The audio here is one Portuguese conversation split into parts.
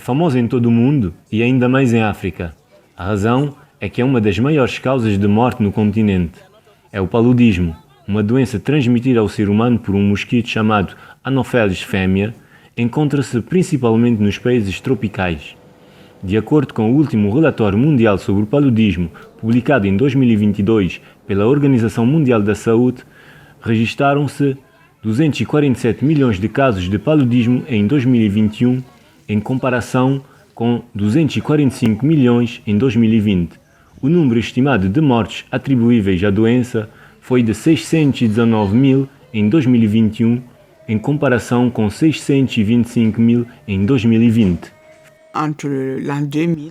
famosa em todo o mundo e ainda mais em África. A razão é que é uma das maiores causas de morte no continente. É o paludismo, uma doença transmitida ao ser humano por um mosquito chamado Anopheles fêmea, encontra-se principalmente nos países tropicais. De acordo com o último relatório mundial sobre o paludismo, publicado em 2022 pela Organização Mundial da Saúde, registaram-se 247 milhões de casos de paludismo em 2021, em comparação com 245 milhões em 2020. O número estimado de mortes atribuíveis à doença foi de 619 mil em 2021, em comparação com 625 mil em 2020.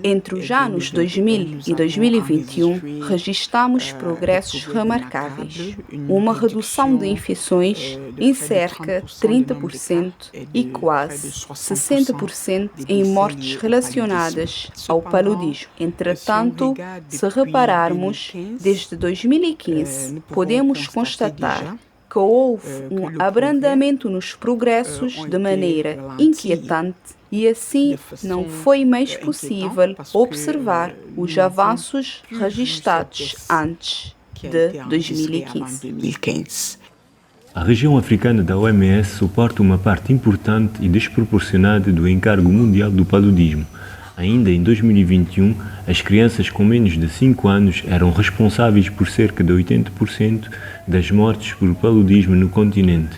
Entre os anos 2000 e 2021, registramos progressos remarcáveis. Uma redução de infecções em cerca de 30% e quase 60% em mortes relacionadas ao paludismo. Entretanto, se repararmos, desde 2015, podemos constatar que houve um abrandamento nos progressos de maneira inquietante e assim não foi mais possível observar os avanços registrados antes de 2015. A região africana da OMS suporta uma parte importante e desproporcionada do encargo mundial do paludismo. Ainda em 2021, as crianças com menos de 5 anos eram responsáveis por cerca de 80% das mortes por paludismo no continente.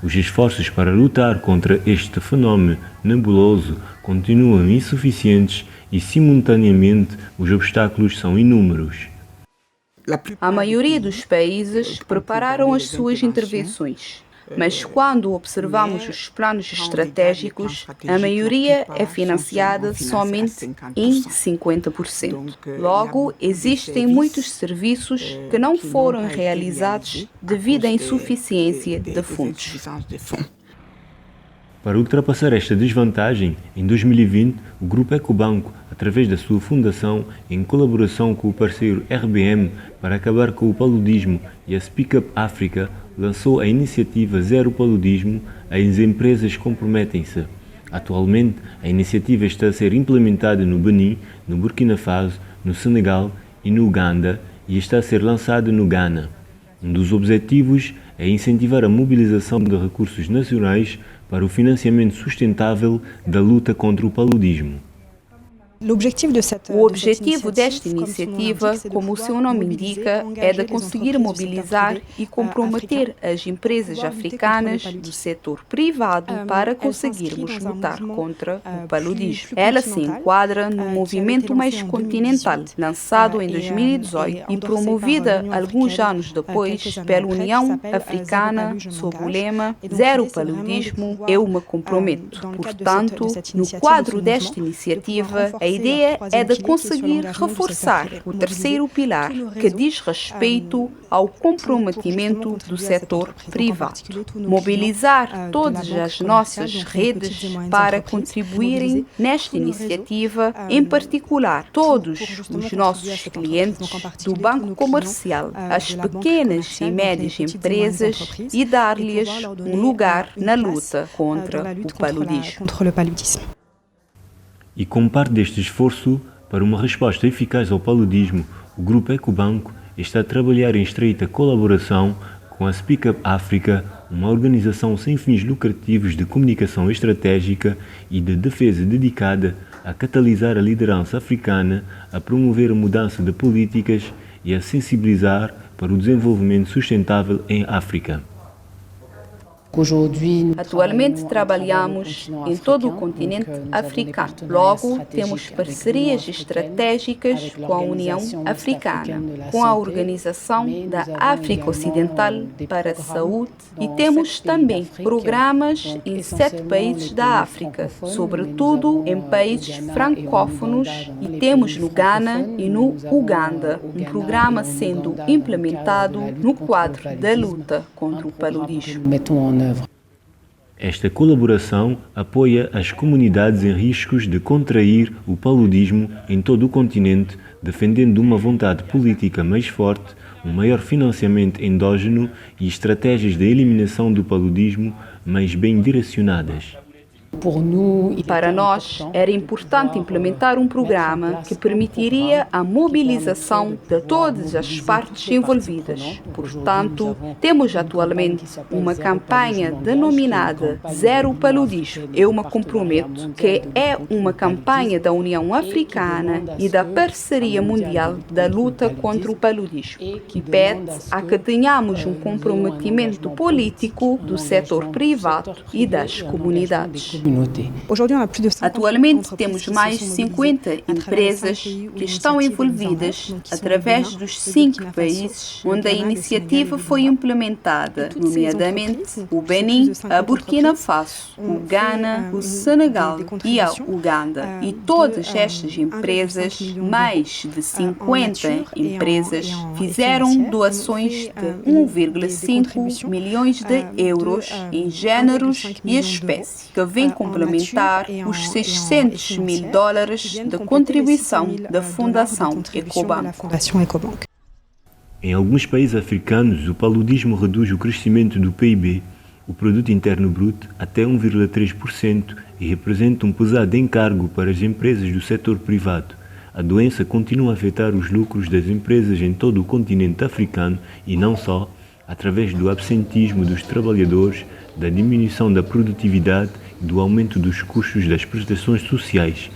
Os esforços para lutar contra este fenómeno nebuloso continuam insuficientes e, simultaneamente, os obstáculos são inúmeros. A maioria dos países prepararam as suas intervenções, mas quando observamos os planos estratégicos, a maioria é financiada somente em 50%. Logo, existem muitos serviços que não foram realizados devido à insuficiência de fundos. Para ultrapassar esta desvantagem, em 2020, o Grupo Ecobanco, através da sua fundação, em colaboração com o parceiro RBM para acabar com o paludismo e a Speak Up Africa, lançou a iniciativa Zero Paludismo. As empresas comprometem-se. Atualmente, a iniciativa está a ser implementada no Benin, no Burkina Faso, no Senegal e no Uganda e está a ser lançada no Ghana. Um dos objetivos é incentivar a mobilização de recursos nacionais para o financiamento sustentável da luta contra o paludismo. O objetivo desta iniciativa, como o seu nome indica, é de conseguir mobilizar e comprometer as empresas africanas do setor privado para conseguirmos lutar contra o paludismo. Ela se enquadra no movimento mais continental, lançado em 2018 e promovida alguns anos depois pela União Africana sob o lema Zero Paludismo, eu me comprometo. Portanto, no quadro desta iniciativa, a ideia é de conseguir reforçar o terceiro pilar, que diz respeito ao comprometimento do setor privado. Mobilizar todas as nossas redes para contribuírem nesta iniciativa, em particular todos os nossos clientes do Banco Comercial, as pequenas e médias empresas e dar-lhes um lugar na luta contra o paludismo. E como parte deste esforço para uma resposta eficaz ao paludismo, o Grupo Ecobanco está a trabalhar em estreita colaboração com a Speak Up Africa, uma organização sem fins lucrativos de comunicação estratégica e de defesa dedicada a catalisar a liderança africana, a promover a mudança de políticas e a sensibilizar para o desenvolvimento sustentável em África. Atualmente trabalhamos em todo o continente africano. Logo, temos parcerias estratégicas com a União Africana, com a Organização da África Ocidental para a Saúde e temos também programas em 7 países da África, sobretudo em países francófonos, e temos no Ghana e no Uganda um programa sendo implementado no quadro da luta contra o paludismo. Esta colaboração apoia as comunidades em riscos de contrair o paludismo em todo o continente, defendendo uma vontade política mais forte, um maior financiamento endógeno e estratégias de eliminação do paludismo mais bem direcionadas. Para nós, era importante implementar um programa que permitiria a mobilização de todas as partes envolvidas. Portanto, temos atualmente uma campanha denominada Zero Paludismo. Eu me comprometo que é uma campanha da União Africana e da Parceria Mundial da Luta contra o Paludismo, que pede a que tenhamos um comprometimento político do setor privado e das comunidades. Atualmente temos mais de 50 empresas que estão envolvidas através dos 5 países onde a iniciativa foi implementada, nomeadamente o Benin, a Burkina Faso, o Ghana, o Senegal e a Uganda. E todas estas empresas, mais de 50 empresas, fizeram doações de 1,5 milhões de euros em géneros e espécies, que vem complementar os 600 mil dólares de contribuição da Fundação Ecobank. Em alguns países africanos, o paludismo reduz o crescimento do PIB, o Produto Interno Bruto, até 1,3% e representa um pesado encargo para as empresas do setor privado. A doença continua a afetar os lucros das empresas em todo o continente africano e não só, através do absentismo dos trabalhadores, da diminuição da produtividade e do aumento dos custos das prestações sociais.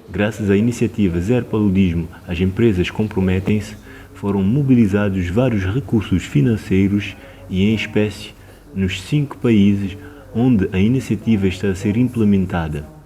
Graças à iniciativa Zero Paludismo, as empresas comprometem-se, foram mobilizados vários recursos financeiros e em espécie nos 5 países onde a iniciativa está a ser implementada.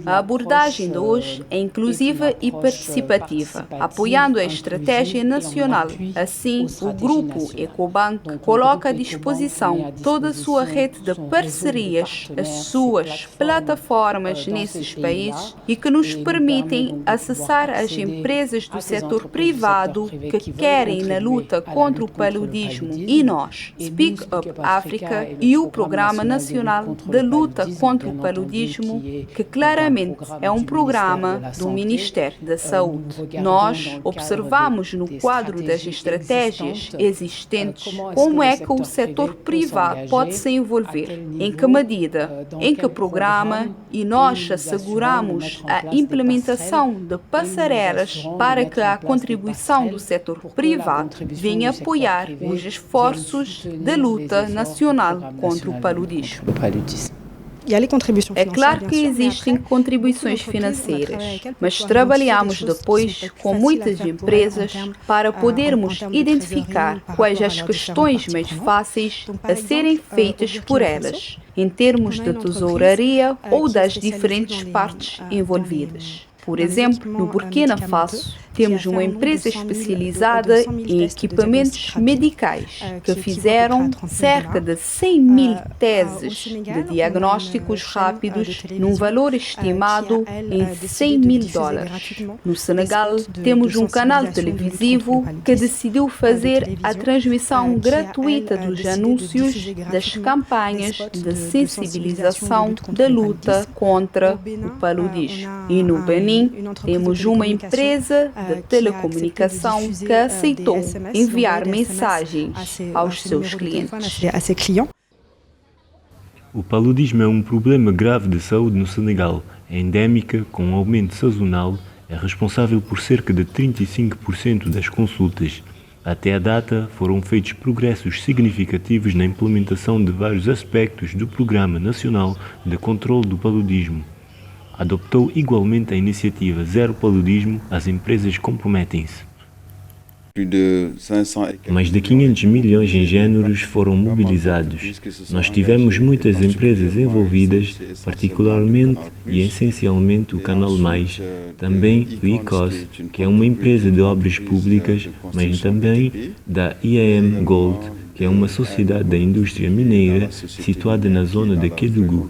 A abordagem de hoje é inclusiva e participativa, apoiando a estratégia nacional. Assim, o Grupo Ecobank coloca à disposição toda a sua rede de parcerias, as suas plataformas nesses países e que nos permitem acessar as empresas do setor privado que querem na luta contra o paludismo e nós, Speak Up Africa e o Programa Nacional de Luta contra o Paludismo, que claramente é um programa do Ministério da Saúde. Nós observamos no quadro das estratégias existentes como é que o setor privado pode se envolver, em que medida, em que programa, e nós asseguramos a implementação de passarelas para que a contribuição do setor privado venha apoiar os esforços de luta nacional contra o paludismo. É claro que existem contribuições financeiras, mas trabalhamos depois com muitas empresas para podermos identificar quais as questões mais fáceis a serem feitas por elas, em termos de tesouraria ou das diferentes partes envolvidas. Por exemplo, no Burkina Faso, temos uma empresa especializada em equipamentos medicais que fizeram cerca de 100 mil teses de diagnósticos rápidos num valor estimado em 100 mil dólares. No Senegal, temos um canal televisivo que decidiu fazer a transmissão gratuita dos anúncios das campanhas de sensibilização da luta contra o paludismo. E no Benin, temos uma empresa de telecomunicação que aceitou enviar mensagens aos seus clientes. O paludismo é um problema grave de saúde no Senegal. É endémica, com um aumento sazonal, é responsável por cerca de 35% das consultas. Até a data, foram feitos progressos significativos na implementação de vários aspectos do Programa Nacional de Controlo do Paludismo. Adoptou igualmente a iniciativa Zero Paludismo, as empresas comprometem-se. Mais de 500 milhões em géneros foram mobilizados. Nós tivemos muitas empresas envolvidas, particularmente e essencialmente o Canal Mais, também o ICOS, que é uma empresa de obras públicas, mas também da IAM Gold, que é uma sociedade da indústria mineira situada na zona de Kédougou.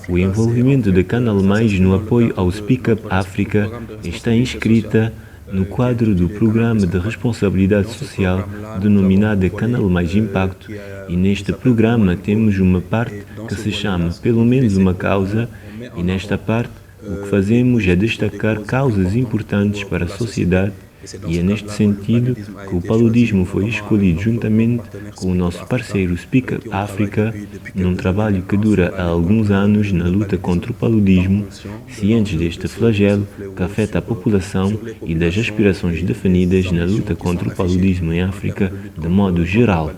O envolvimento da Canal Mais no apoio ao Speak Up Africa está inscrita no quadro do Programa de Responsabilidade Social denominado Canal Mais Impacto, e neste programa temos uma parte que se chama Pelo menos uma causa, e nesta parte o que fazemos é destacar causas importantes para a sociedade E é neste sentido que o paludismo foi escolhido juntamente com o nosso parceiro Speak Up Africa, num trabalho que dura há alguns anos na luta contra o paludismo, cientes deste flagelo que afeta a população e das aspirações definidas na luta contra o paludismo em África de modo geral.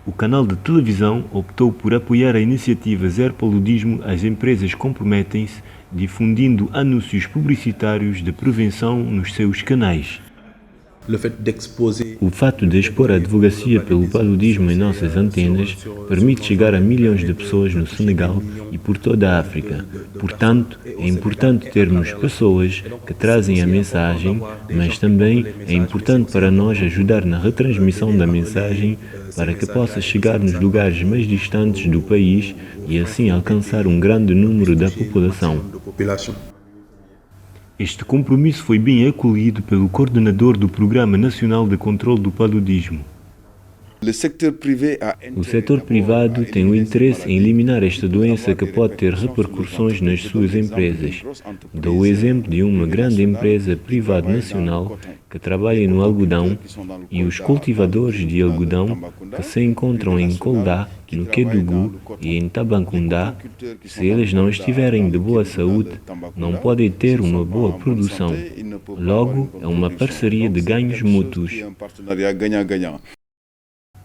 O canal de televisão optou por apoiar a iniciativa Zero Paludismo. As empresas comprometem-se difundindo anúncios publicitários de prevenção nos seus canais. O fato de expor a advocacia pelo paludismo em nossas antenas permite chegar a milhões de pessoas no Senegal e por toda a África. Portanto, é importante termos pessoas que trazem a mensagem, mas também é importante para nós ajudar na retransmissão da mensagem para que possa chegar nos lugares mais distantes do país e assim alcançar um grande número da população. Este compromisso foi bem acolhido pelo coordenador do Programa Nacional de Controle do Paludismo. O setor privado tem o interesse em eliminar esta doença que pode ter repercussões nas suas empresas. Dou o exemplo de uma grande empresa privada nacional que trabalha no algodão e os cultivadores de algodão que se encontram em Kolda, no Kédougou e em Tambacounda. Se eles não estiverem de boa saúde, não podem ter uma boa produção. Logo, é uma parceria de ganhos mútuos.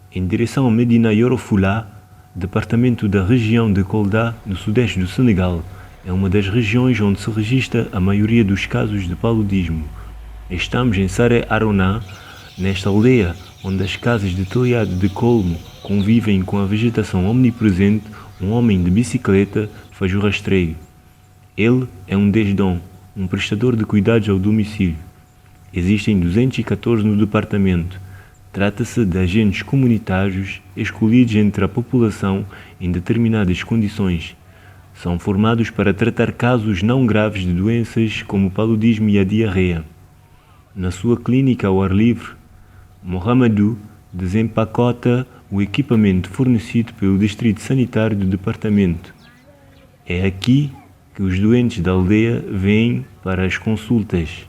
Em direção a Medina Yoro Fula, departamento da região de Kolda, no sudeste do Senegal, é uma das regiões onde se registra a maioria dos casos de paludismo. Estamos em Sare Arona, nesta aldeia onde as casas de telhado de colmo convivem com a vegetação omnipresente. Um homem de bicicleta faz o rastreio. Ele é um desdom, um prestador de cuidados ao domicílio. Existem 214 no departamento. Trata-se de agentes comunitários escolhidos entre a população em determinadas condições. São formados para tratar casos não graves de doenças como o paludismo e a diarreia. Na sua clínica ao ar livre, Mohamedou desempacota o equipamento fornecido pelo Distrito Sanitário do departamento. É aqui que os doentes da aldeia vêm para as consultas.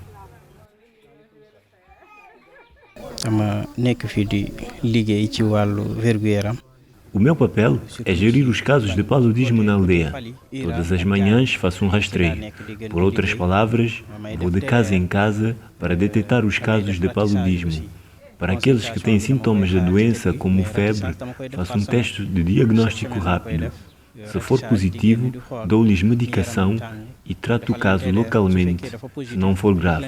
O meu papel é gerir os casos de paludismo na aldeia. Todas as manhãs faço um rastreio. Por outras palavras, vou de casa em casa para detectar os casos de paludismo. Para aqueles que têm sintomas da doença, como febre, faço um teste de diagnóstico rápido. Se for positivo, dou-lhes medicação e trato o caso localmente, se não for grave.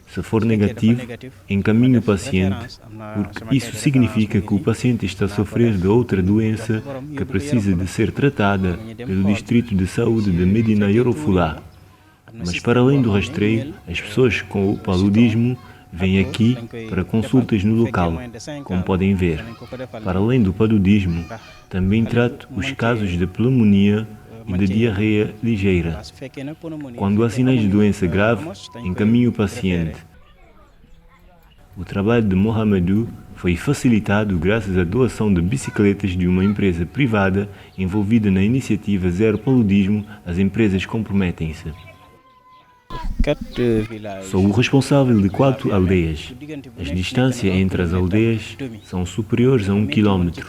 Se for negativo, encaminho o paciente, porque isso significa que o paciente está a sofrer de outra doença que precisa de ser tratada pelo Distrito de Saúde de Medina Yoro Fula. Mas para além do rastreio, as pessoas com o paludismo vêm aqui para consultas no local, como podem ver. Para além do paludismo, também trato os casos de pneumonia e de diarreia ligeira. Quando há sinais de doença grave, encaminho o paciente. O trabalho de Mohamedou foi facilitado graças à doação de bicicletas de uma empresa privada envolvida na iniciativa Zero Paludismo. As empresas comprometem-se. Sou o responsável de 4 aldeias. As distâncias entre as aldeias são superiores a 1 quilômetro.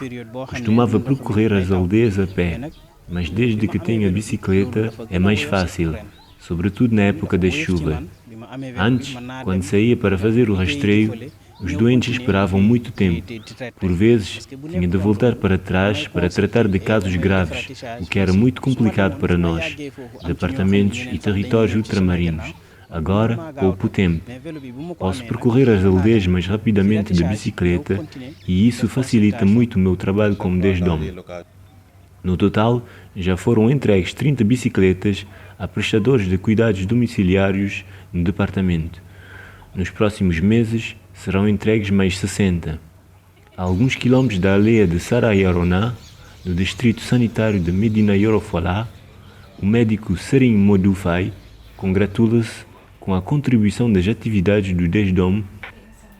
Costumava percorrer as aldeias a pé, mas desde que tenho a bicicleta é mais fácil, sobretudo na época da chuva. Antes, quando saía para fazer o rastreio, os doentes esperavam muito tempo. Por vezes, tinha de voltar para trás para tratar de casos graves, o que era muito complicado para nós, departamentos e territórios ultramarinos. Agora, pouco tempo. Posso percorrer as aldeias mais rapidamente de bicicleta e isso facilita muito o meu trabalho como desdome. No total, já foram entregues 30 bicicletas a prestadores de cuidados domiciliários no departamento. Nos próximos meses, serão entregues mais 60. A alguns quilômetros da aldeia de Sarayarona, no distrito sanitário de Medina Yoro Fula, o médico Serigne Modou Faye congratula-se com a contribuição das atividades do DESDOM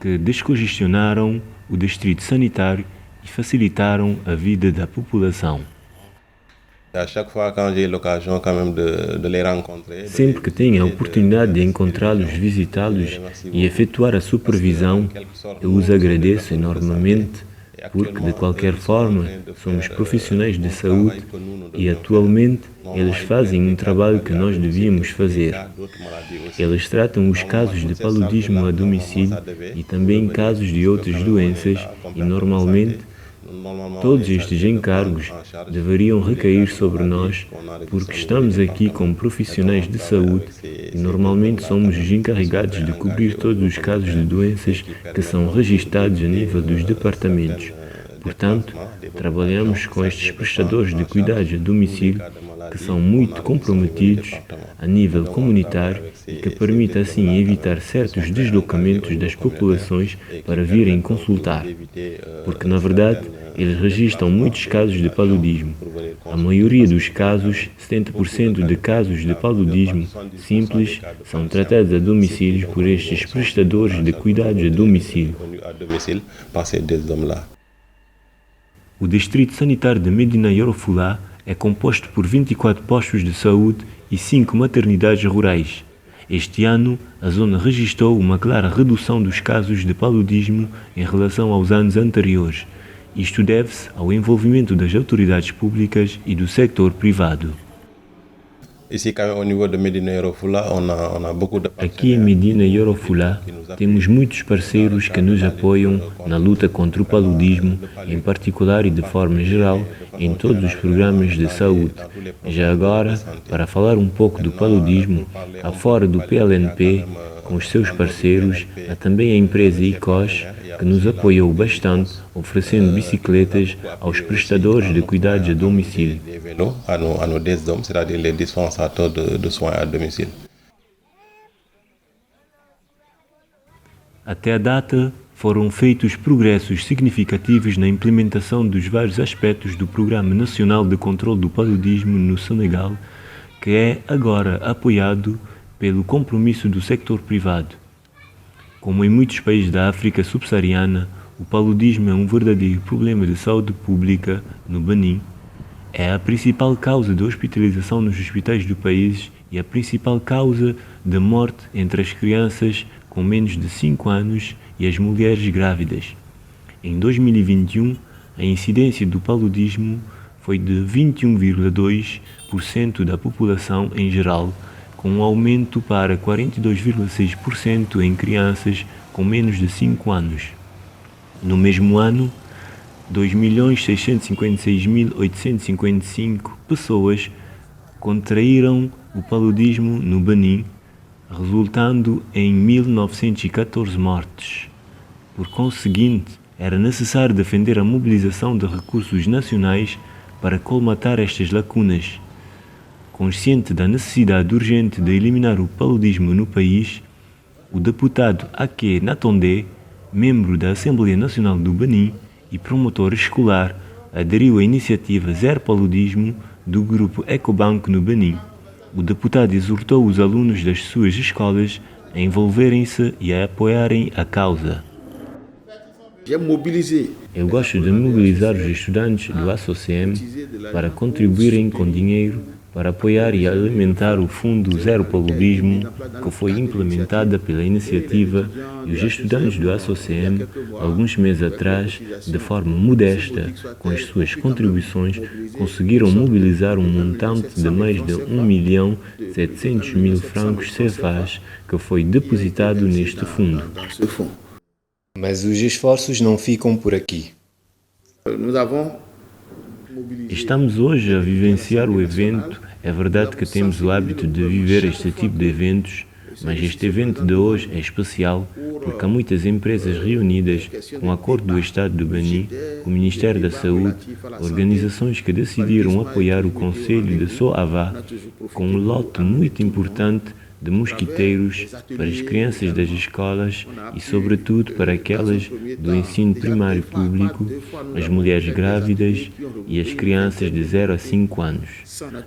que descongestionaram o distrito sanitário e facilitaram a vida da população. Sempre que tenho a oportunidade de encontrá-los, visitá-los e efetuar a supervisão, eu os agradeço enormemente, porque, de qualquer forma, somos profissionais de saúde e, atualmente, eles fazem um trabalho que nós devíamos fazer. Eles tratam os casos de paludismo a domicílio e também casos de outras doenças e, normalmente, todos estes encargos deveriam recair sobre nós, porque estamos aqui como profissionais de saúde e normalmente somos os encarregados de cobrir todos os casos de doenças que são registados a nível dos departamentos. Portanto, trabalhamos com estes prestadores de cuidados a domicílio que são muito comprometidos a nível comunitário e que permite assim evitar certos deslocamentos das populações para virem consultar, porque na verdade eles registram muitos casos de paludismo. A maioria dos casos, 70% de casos de paludismo simples, são tratados a domicílio por estes prestadores de cuidados a domicílio. O Distrito Sanitário de Medina Yoro Fula é composto por 24 postos de saúde e 5 maternidades rurais. Este ano, a zona registrou uma clara redução dos casos de paludismo em relação aos anos anteriores. Isto deve-se ao envolvimento das autoridades públicas e do sector privado. Aqui em Medina Yoro Fula temos muitos parceiros que nos apoiam na luta contra o paludismo, em particular e de forma geral, em todos os programas de saúde. Já agora, para falar um pouco do paludismo, afora do PLNP, com os seus parceiros, há também a empresa ICOS, que nos apoiou bastante, oferecendo bicicletas aos prestadores de cuidados a domicílio. Até a data, foram feitos progressos significativos na implementação dos vários aspectos do Programa Nacional de Controlo do Paludismo no Senegal, que é agora apoiado pelo compromisso do sector privado. Como em muitos países da África subsaariana, o paludismo é um verdadeiro problema de saúde pública no Benin. É a principal causa de hospitalização nos hospitais do país e a principal causa de morte entre as crianças com menos de 5 anos e as mulheres grávidas. Em 2021, a incidência do paludismo foi de 21,2% da população em geral, com um aumento para 42,6% em crianças com menos de 5 anos. No mesmo ano, 2.656.855 pessoas contraíram o paludismo no Benin, resultando em 1.914 mortes. Por conseguinte, era necessário defender a mobilização de recursos nacionais para colmatar estas lacunas. Consciente da necessidade urgente de eliminar o paludismo no país, o deputado Ake Natondé, membro da Assembleia Nacional do Benin e promotor escolar, aderiu à iniciativa Zero Paludismo do grupo Ecobank no Benin. O deputado exortou os alunos das suas escolas a envolverem-se e a apoiarem a causa. Eu gosto de mobilizar os estudantes do ASSOCEM para contribuírem com dinheiro para apoiar e alimentar o Fundo Zero Paludismo, que foi implementada pela iniciativa, e os estudantes do ASSOCEM, alguns meses atrás, de forma modesta, com as suas contribuições, conseguiram mobilizar um montante de mais de 1.700.000 francos CFAs, que foi depositado neste fundo. Mas os esforços não ficam por aqui. Estamos hoje a vivenciar o evento. É verdade que temos o hábito de viver este tipo de eventos, mas este evento de hoje é especial porque há muitas empresas reunidas com o acordo do Estado do Benin, o Ministério da Saúde, organizações que decidiram apoiar o Conselho de Soava com um lote muito importante de mosquiteiros para as crianças das escolas e, sobretudo, para aquelas do ensino primário público, as mulheres grávidas e as crianças de 0 a 5 anos.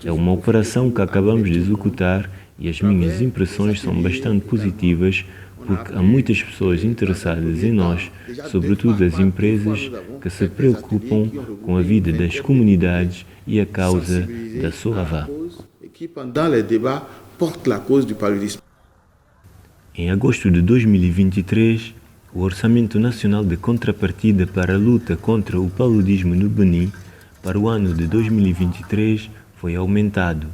É uma operação que acabamos de executar e as minhas impressões são bastante positivas, porque há muitas pessoas interessadas em nós, sobretudo as empresas que se preocupam com a vida das comunidades e a causa da SOAVA. Em agosto de 2023, o Orçamento Nacional de Contrapartida para a Luta contra o Paludismo no Benin para o ano de 2023 foi aumentado.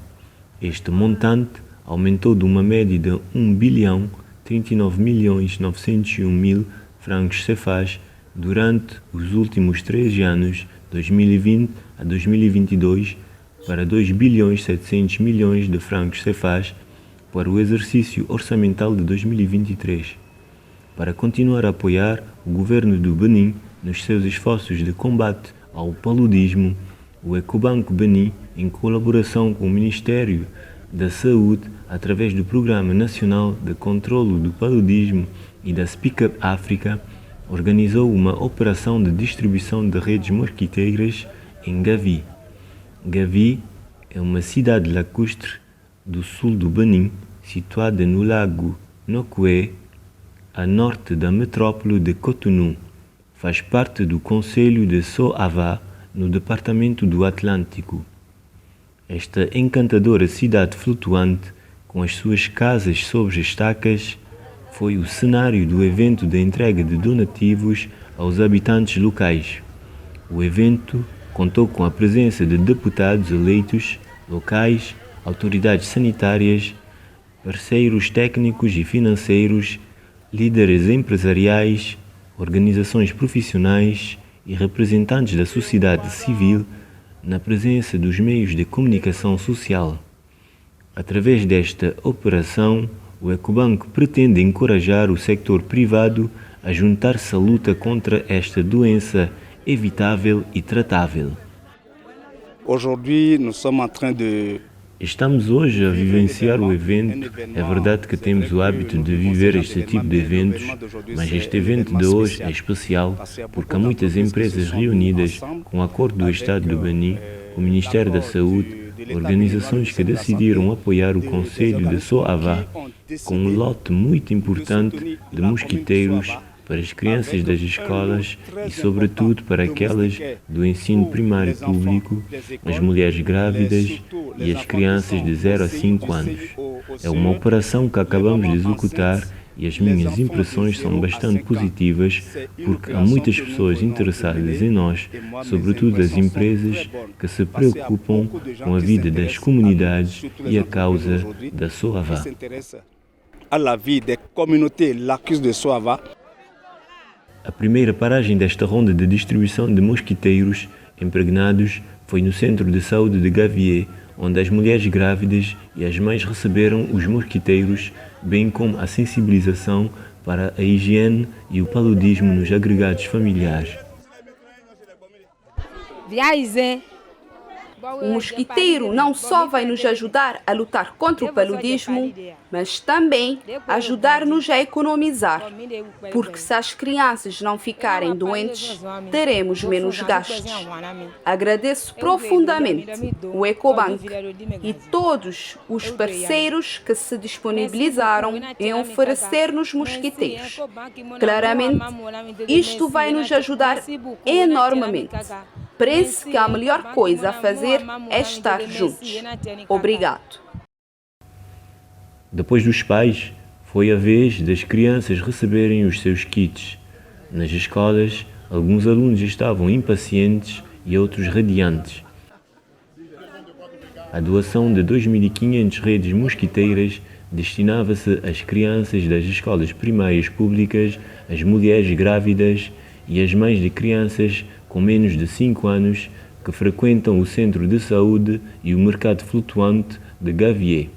Este montante aumentou de uma média de 1.039.901.000 francos CFAs durante os últimos 3 anos, 2020 a 2022, para 2.700.000.000 de francos CFAs para o exercício orçamental de 2023. Para continuar a apoiar o governo do Benin nos seus esforços de combate ao paludismo, o Ecobanco Benin, em colaboração com o Ministério da Saúde, através do Programa Nacional de Controlo do Paludismo e da Speak Up África, organizou uma operação de distribuição de redes mosquiteiras em Gavi. Gavi é uma cidade lacustre do sul do Benin, situada no lago Nokué, a norte da metrópole de Cotonou. Faz parte do concelho de SOAVA, no departamento do Atlântico. Esta encantadora cidade flutuante, com as suas casas sobre estacas, foi o cenário do evento de entrega de donativos aos habitantes locais. O evento contou com a presença de deputados eleitos, locais, autoridades sanitárias, parceiros técnicos e financeiros, líderes empresariais, organizações profissionais e representantes da sociedade civil, na presença dos meios de comunicação social. Através desta operação, o Ecobanco pretende encorajar o sector privado a juntar-se à luta contra esta doença evitável e tratável. Estamos hoje a vivenciar o evento. É verdade que temos o hábito de viver este tipo de eventos, mas este evento de hoje é especial porque há muitas empresas reunidas com o acordo do Estado do Benin, o Ministério da Saúde, organizações que decidiram apoiar o Conselho de SOAVA com um lote muito importante de mosquiteiros para as crianças das escolas e, sobretudo, para aquelas do ensino primário público, as mulheres grávidas e as crianças de 0 a 5 anos. É uma operação que acabamos de executar e as minhas impressões são bastante positivas porque há muitas pessoas interessadas em nós, sobretudo as empresas que se preocupam com a vida das comunidades e a causa da SOAVA. A primeira paragem desta ronda de distribuição de mosquiteiros impregnados foi no Centro de Saúde de Gavié, onde as mulheres grávidas e as mães receberam os mosquiteiros, bem como a sensibilização para a higiene e o paludismo nos agregados familiares. O mosquiteiro não só vai nos ajudar a lutar contra o paludismo, mas também ajudar-nos a economizar, porque se as crianças não ficarem doentes, teremos menos gastos. Agradeço profundamente o Ecobanco e todos os parceiros que se disponibilizaram em oferecer-nos mosquiteiros. Claramente, isto vai nos ajudar enormemente. Pense que a melhor coisa a fazer é estar juntos. Obrigado. Depois dos pais, foi a vez das crianças receberem os seus kits. Nas escolas, alguns alunos estavam impacientes e outros radiantes. A doação de 2.500 redes mosquiteiras destinava-se às crianças das escolas primárias públicas, às mulheres grávidas e às mães de crianças com menos de 5 anos que frequentam o Centro de Saúde e o Mercado Flutuante de Gavié.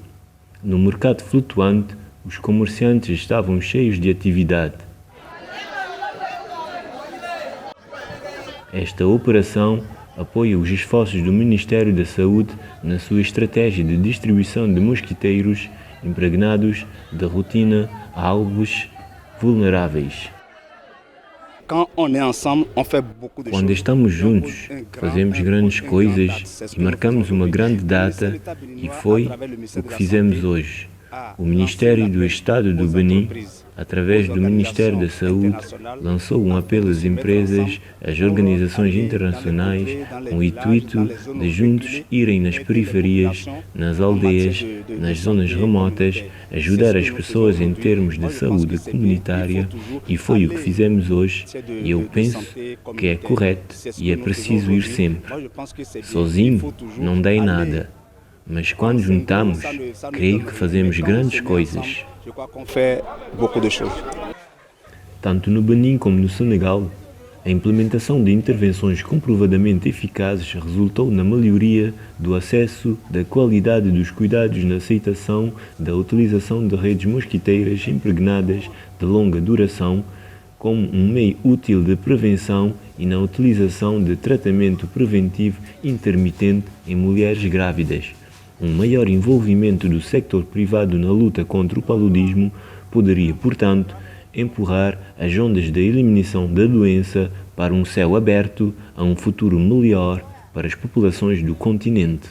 No Mercado Flutuante, os comerciantes estavam cheios de atividade. Esta operação apoia os esforços do Ministério da Saúde na sua estratégia de distribuição de mosquiteiros impregnados de rotina a alvos vulneráveis. Quando estamos juntos, fazemos grandes coisas e marcamos uma grande data, e foi o que fizemos hoje. O Ministério do Estado do Benin através do Ministério da Saúde, lançou um apelo às empresas, às organizações internacionais, com o intuito de juntos irem nas periferias, nas aldeias, nas zonas remotas, ajudar as pessoas em termos de saúde comunitária, e foi o que fizemos hoje, e eu penso que é correto e é preciso ir sempre. Sozinho não dá em nada, mas quando juntamos, creio que fazemos grandes coisas. Tanto no Benin como no Senegal, a implementação de intervenções comprovadamente eficazes resultou na melhoria do acesso, da qualidade dos cuidados na aceitação da utilização de redes mosquiteiras impregnadas de longa duração como um meio útil de prevenção e na utilização de tratamento preventivo intermitente em mulheres grávidas. Um maior envolvimento do sector privado na luta contra o paludismo poderia, portanto, empurrar as ondas da eliminação da doença para um céu aberto a um futuro melhor para as populações do continente.